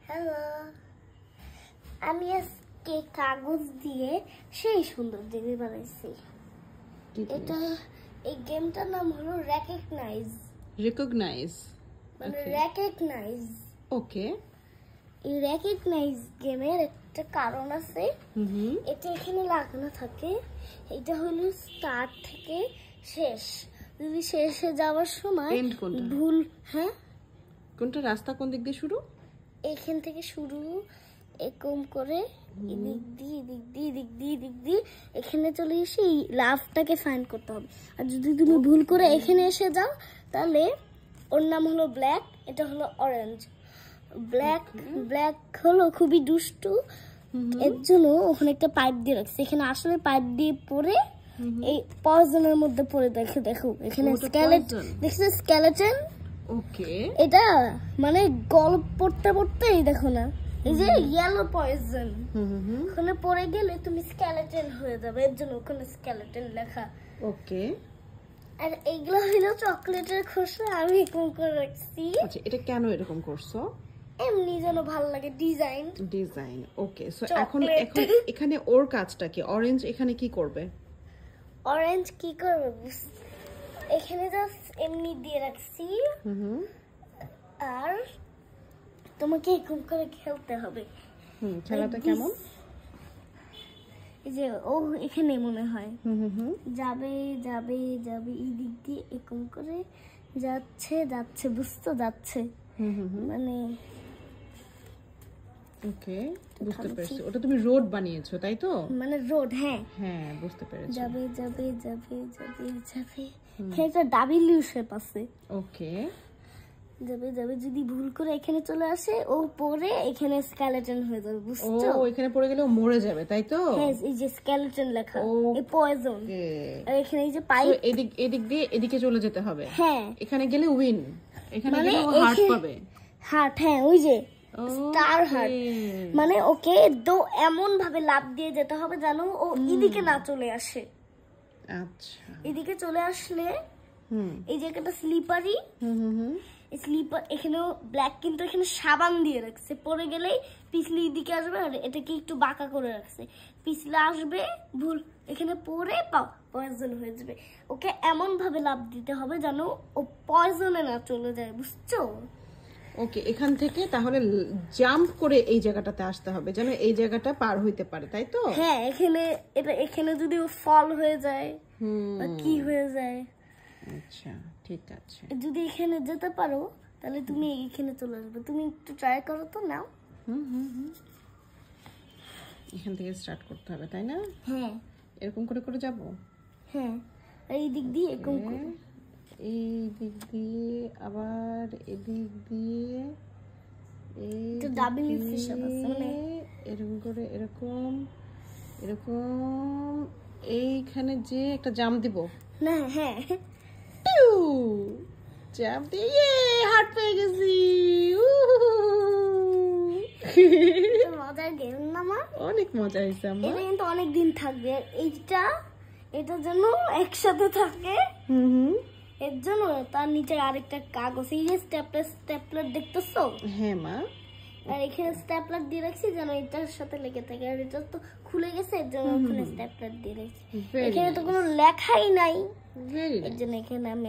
Hello, আমি আজকে কাগজ দিয়ে সেই সুন্দর জিনিস বানাইছি। এটা এই গেমটার নাম হলো রেকগনাইজ। মানে রেকগনাইজ। ওকে। এই রেকগনাইজ গেমের একটা কারণ আছে। এটা এখানে লাগানো থাকে। এটা হলো স্টার্ট থেকে শেষ। যদি শেষে যাওয়ার সময় ভুল, হ্যাঁ কোনটা রাস্তা কোন দিক দিয়ে শুরু? এখান থেকে শুরু, এরকম করে এদিক দিয়ে এখানে চলে এসে এই লাভটাকে ফাইন্ড করতে হবে। আর যদি তুমি ভুল করে এখানে এসে যাও তাহলে ওর নাম হলো ব্ল্যাক, এটা হলো অরেঞ্জ। ব্ল্যাক হলো খুবই দুষ্টু, এর জন্য ওখানে একটা পাইপ দিয়ে রাখছে। এখানে আসলে পাইপ দিয়ে পরে এই পয়জনের মধ্যে পড়ে দেখো এখানে স্কেলেটন দেখছো, স্কেলেটন। ওকে, এটা মানে গল্প পড়তে পড়তেই দেখো না, এই যে ইয়েলো পয়জন ওখানে পড়ে গেলে তুমি স্কেলেটন হয়ে যাবে, এর জন্য ওখানে স্কেলেটন লেখা। ওকে। আর এইগুলো হলো চকলেটের খোসা, আমি এরকম করে রাখছি। আচ্ছা, এটা কেন এরকম করছো? এমনি যেন ভালো লাগে, ডিজাইন। ওকে, সো এখন এখানে ওর কাজটা কি? অরেঞ্জ এখানে কি করবে? অরেঞ্জ কি করবে এখানে জাস্ট এমনি দিয়ে রাখছি। আর তোমাকে এরকম করে খেলতে হবে। খেলাটা কেমন? এই যে ও এখানে মনে হয় যাবে এই দিক দিয়ে এরকম করে যাচ্ছে বুঝতে যাচ্ছে। মানে ওকে, বুঝতে পেরেছি। ওটা তুমি রোড বানিয়েছো তাই তো? মানে রোড, হ্যাঁ হ্যাঁ, বুঝতে পেরেছি। যাবে এটা ডাব্লিউ শেপ আছে। ওকে, যাবে যদি ভুল করে এখানে চলে আসে ও পরে এখানে স্কেলেটন হয়ে যাবে, বুঝছো? ও এখানে পড়ে গেলে ও মরে যাবে তাই তো? হ্যাঁ, এই যে স্কেলেটন লেখা, এই পয়জন। আর এখানে এই যে পাইপ, এদিক দিয়ে এদিকে চলে যেতে হবে। হ্যাঁ, এখানে গেলে উইন, এখানে গেলে ও হার্ট পাবে। হার্ট, হ্যাঁ ওই যে স্টার হার্ট। মানে ওকে তো এমন ভাবে লাফ দিয়ে যেতে হবে যেন ও এদিকে না চলে আসে। আচ্ছা, এদিকে চলে আসলে এই যে একটা স্লিপারি, স্লিপার এখানেও ব্ল্যাক, কিন্তু এখানে সাবান দিয়ে রাখছে। পরে গেলেই পিছলে এদিকে আসবে, আর এটাকে একটু বাঁকা করে রাখছে, পিছলে আসবে ভুল এখানে পরে পয়জন হয়ে যাবে। ওকে এমন ভাবে লাফ দিতে হবে যেন ও পয়জনে না চলে যায়, বুঝছো? ওকে, এখান থেকে তাহলে জাম্প করে এই জায়গাটাতে আসতে হবে যেন এই জায়গাটা পার হইতে পারে তাই তো? হ্যাঁ, এখানে যদি ও ফল হয়ে যায় বা কি হয়ে যায়। আচ্ছা, ঠিক আছে। যদি এখানে যেতে পারো তাহলে তুমি এখানে চলে আসবে। তুমি একটু ট্রাই করো তো, নাও। এখান থেকে স্টার্ট করতে হবে তাই না? হ্যাঁ, এরকম করে করে যাব। হ্যাঁ, এই দিক দিয়ে এরকম করে, এই দিক দিয়ে আবার এদিক দিয়ে তো ডাবল হিসাব আছে, মানে এরকম করে এরকম এইখানে যে একটা জাম্প দিব না। হ্যাঁ, জাম্প দিয়ে হার্ট পেয়ে গেছি। মজার গেম না মা? অনেক মজা হয়েছে আম্মা। এটা কিন্তু অনেক দিন থাকবে। এটা যেন একসাথে থাকে, এর জন্য তার নিচে আরেকটা কাগজ, এই যে স্টেপলার দেখতেছো? হ্যাঁ মা। আর এখানে স্টেপলার দিয়ে রাখছি যেন এটার সাথে লেগে থাকে। আর এটা তো খুলে গেছে, এর জন্য ওখানে স্টেপলার দিয়ে রাখছি। এখানে তো কোনো লেখাই নাই, এর জন্য এখানে আমি